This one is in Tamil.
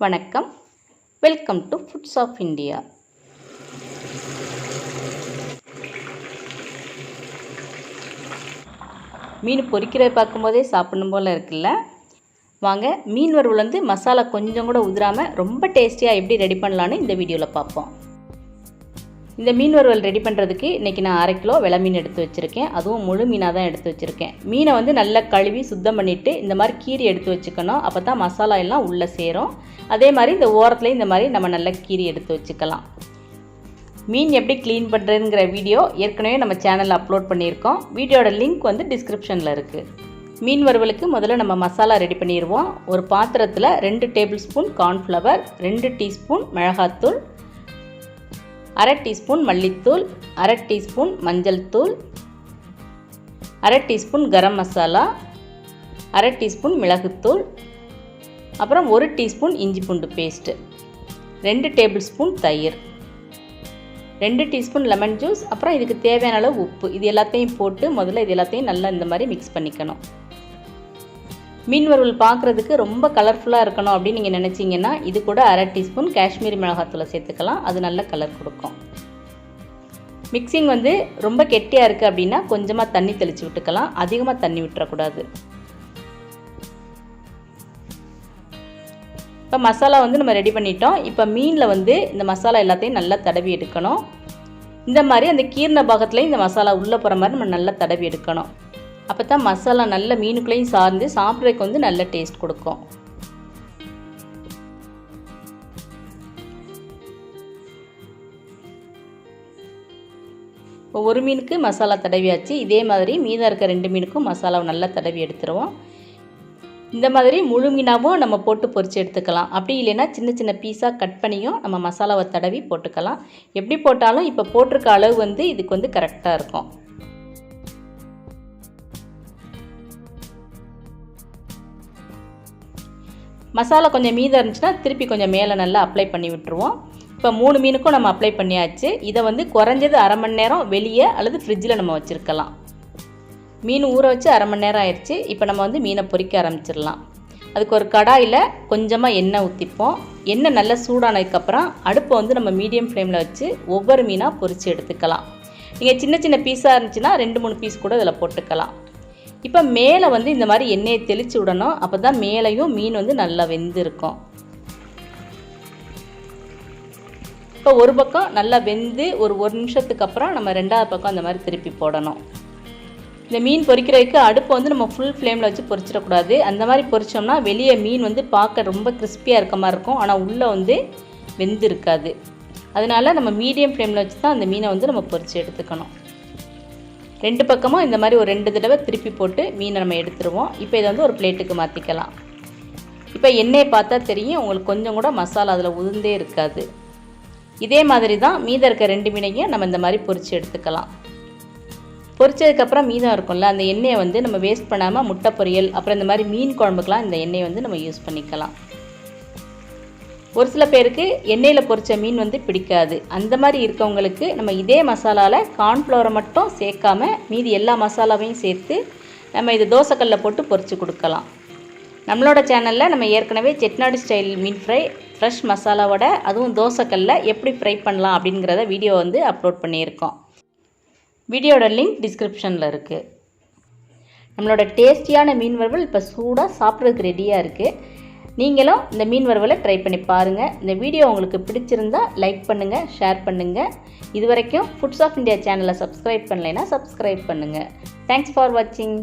வணக்கம், welcome to foods of India. மீன் பொரிக்கிறத பார்க்கும்போதே சாப்பிடணும் போல் இருக்குல்ல. வாங்க, மீன் வறுவல் வந்து மசாலா கொஞ்சம் கூட உதிராமல் ரொம்ப டேஸ்டியாக எப்படி ரெடி பண்ணலான்னு இந்த வீடியோவில் பார்ப்போம். இந்த மீன் வறுவல் ரெடி பண்ணுறதுக்கு இன்றைக்கி நான் 1/2 கிலோ வெலை மீன் எடுத்து வச்சுருக்கேன். அதுவும் முழு மீனாக தான் எடுத்து வச்சுருக்கேன். மீனை வந்து நல்லா கழுவி சுத்தம் பண்ணிவிட்டு இந்த மாதிரி கீரி எடுத்து வச்சுக்கணும். அப்போ தான் மசாலா எல்லாம் உள்ளே சேரும். அதே மாதிரி இந்த ஓரத்துலேயும் இந்த மாதிரி நம்ம நல்லா கீரி எடுத்து வச்சுக்கலாம். மீன் எப்படி க்ளீன் பண்ணுறதுங்கிற வீடியோ ஏற்கனவே நம்ம சேனலில் அப்லோட் பண்ணியிருக்கோம். வீடியோட லிங்க் வந்து டிஸ்கிரிப்ஷனில் இருக்குது. மீன் வறுவலுக்கு முதல்ல நம்ம மசாலா ரெடி பண்ணிடுவோம். ஒரு பாத்திரத்தில் 2 டேபிள் ஸ்பூன் கார்ன்ஃப்ளவர், 2 டீஸ்பூன் மிளகாத்தூள், 1/2 டீஸ்பூன் மல்லித்தூள், 1/2 டீஸ்பூன் மஞ்சள் தூள், 1/2 டீஸ்பூன் கரம் மசாலா, 1/2 டீஸ்பூன் மிளகுத்தூள், அப்புறம் 1 டீஸ்பூன் இஞ்சி பூண்டு பேஸ்ட்டு, 2 டேபிள் ஸ்பூன் தயிர், 2 டீஸ்பூன் லெமன் ஜூஸ், அப்புறம் இதுக்கு தேவையான அளவு உப்பு. இது எல்லாத்தையும் போட்டு முதல்ல இது எல்லாத்தையும் நல்லா இந்த மாதிரி மிக்ஸ் பண்ணிக்கணும். மீன் வறுவல் பார்க்குறதுக்கு ரொம்ப கலர்ஃபுல்லாக இருக்கணும் அப்படின்னு நீங்கள் நினச்சிங்கன்னா இது கூட 1/2 டீஸ்பூன் காஷ்மீரி மிளகாத்தூளை சேர்த்துக்கலாம். அது நல்ல கலர் கொடுக்கும். மிக்சிங் வந்து ரொம்ப கெட்டியாக இருக்குது அப்படின்னா கொஞ்சமாக தண்ணி தெளித்து விட்டுக்கலாம். அதிகமாக தண்ணி விட்டுறக்கூடாது. இப்போ மசாலா வந்து நம்ம ரெடி பண்ணிட்டோம். இப்போ மீனில் வந்து இந்த மசாலா எல்லாத்தையும் நல்லா தடவி எடுக்கணும். இந்த மாதிரி அந்த கீர்ன பாகத்துலேயும் இந்த மசாலா உள்ளே போகிற மாதிரி நம்ம நல்லா தடவி எடுக்கணும். அப்போ தான் மசாலா நல்ல மீனுக்குள்ளேயும் சார்ந்து சாப்பிட்றதுக்கு வந்து நல்ல டேஸ்ட் கொடுக்கும். இப்போ ஒரு மீனுக்கு மசாலா தடவியாச்சு. இதே மாதிரி மீதம் இருக்க 2 மீனுக்கும் மசாலாவை நல்லா தடவி எடுத்துருவோம். இந்த மாதிரி முழு மீனாகவும் நம்ம போட்டு பொரித்து எடுத்துக்கலாம். அப்படி இல்லைன்னா சின்ன சின்ன பீஸாக கட் பண்ணியும் நம்ம மசாலாவை தடவி போட்டுக்கலாம். எப்படி போட்டாலும் இப்போ போட்டிருக்க அளவு வந்து இதுக்கு வந்து கரெக்டாக இருக்கும். மசாலா கொஞ்சம் மீதம் இருந்துச்சுன்னா திருப்பி கொஞ்சம் மேலே நல்லா அப்ளை பண்ணி விட்டுருவோம். இப்போ 3 மீனுக்கும் நம்ம அப்ளை பண்ணியாச்சு. இதை வந்து குறைஞ்சது 1/2 மணி நேரம் வெளியே அல்லது ஃப்ரிட்ஜில் நம்ம வச்சுருக்கலாம். மீன் ஊற வச்சு 1/2 மணி நேரம் ஆயிடுச்சு. இப்போ நம்ம வந்து மீனை பொரிக்க ஆரம்பிச்சிடலாம். அதுக்கு ஒரு கடாயில் கொஞ்சமாக எண்ணெய் ஊற்றிப்போம். எண்ணெய் நல்லா சூடானதுக்கப்புறம் அடுப்பை வந்து நம்ம மீடியம் ஃப்ளேமில் வச்சு ஒவ்வொரு மீனாக பொரித்து எடுத்துக்கலாம். நீங்கள் சின்ன சின்ன பீஸாக இருந்துச்சுன்னா 2-3 பீஸ் கூட இதில் போட்டுக்கலாம். இப்போ மேலே வந்து இந்த மாதிரி எண்ணெயை தெளித்து விடணும். அப்போ தான் மேலேயும் மீன் வந்து நல்லா வெந்து இருக்கும். இப்போ ஒரு பக்கம் நல்லா வெந்து ஒரு நிமிஷத்துக்கு அப்புறம் நம்ம 2வது பக்கம் அந்த மாதிரி திருப்பி போடணும். இந்த மீன் பொரிக்கிறதுக்கு அடுப்பு வந்து நம்ம ஃபுல் ஃப்ளேமில் வச்சு பொரிச்சிடக்கூடாது. அந்த மாதிரி பொரிச்சோம்னா வெளியே மீன் வந்து பார்க்க ரொம்ப கிறிஸ்பியாக இருக்க மாதிரி இருக்கும். ஆனால் உள்ளே வந்து வெந்து இருக்காது. அதனால் நம்ம மீடியம் ஃப்ளேமில் வச்சு தான் அந்த மீனை வந்து நம்ம பொரித்து எடுத்துக்கணும். 2 பக்கமும் இந்த மாதிரி ஒரு 2 தடவை திருப்பி போட்டு மீனை நம்ம எடுத்துருவோம். இப்போ இதை வந்து ஒரு பிளேட்டுக்கு மாற்றிக்கலாம். இப்போ எண்ணெயை பார்த்தா தெரியும் உங்களுக்கு கொஞ்சம் கூட மசாலா அதில் உதிர்ந்தே இருக்காது. இதே மாதிரி தான் மீதம் இருக்க 2 மீனையும் நம்ம இந்த மாதிரி பொரித்து எடுத்துக்கலாம். பொரிச்சதுக்கப்புறம் மீதம் இருக்கும்ல அந்த எண்ணெயை வந்து நம்ம வேஸ்ட் பண்ணாமல் முட்டை பொரியல் அப்புறம் இந்த மாதிரி மீன் குழம்புக்கெலாம் இந்த எண்ணெயை வந்து நம்ம யூஸ் பண்ணிக்கலாம். ஒரு சில பேருக்கு எண்ணெயில் பொரித்த மீன் வந்து பிடிக்காது. அந்த மாதிரி இருக்கவங்களுக்கு நம்ம இதே மசாலாவில் கார்ன்ஃப்ளவரை மட்டும் சேர்க்காம மீதி எல்லா மசாலாவையும் சேர்த்து நம்ம இது தோசைக்கல்லில் போட்டு பொரித்து கொடுக்கலாம். நம்மளோட சேனலில் நம்ம ஏற்கனவே செட்டிநாடு ஸ்டைல் மீன் ஃப்ரை ஃப்ரெஷ் மசாலாவோட அதுவும் தோசைக்கல்லில் எப்படி ஃப்ரை பண்ணலாம் அப்படிங்கிறத வீடியோ வந்து அப்லோட் பண்ணியிருக்கோம். வீடியோட லிங்க் டிஸ்கிரிப்ஷனில் இருக்குது. நம்மளோட டேஸ்டியான மீன் வறுவல் இப்போ சூடாக சாப்பிட்றதுக்கு ரெடியாக இருக்குது. நீங்களும் இந்த மீன் வறுவலை ட்ரை பண்ணி பாருங்கள். இந்த வீடியோ உங்களுக்கு பிடிச்சிருந்தா லைக் பண்ணுங்கள், ஷேர் பண்ணுங்கள். இது வரைக்கும் ஃபுட்ஸ் ஆஃப் இந்தியா சேனலை சப்ஸ்கிரைப் பண்ணலைன்னா சப்ஸ்கிரைப் பண்ணுங்கள். தேங்க்ஸ் ஃபார் வாட்சிங்.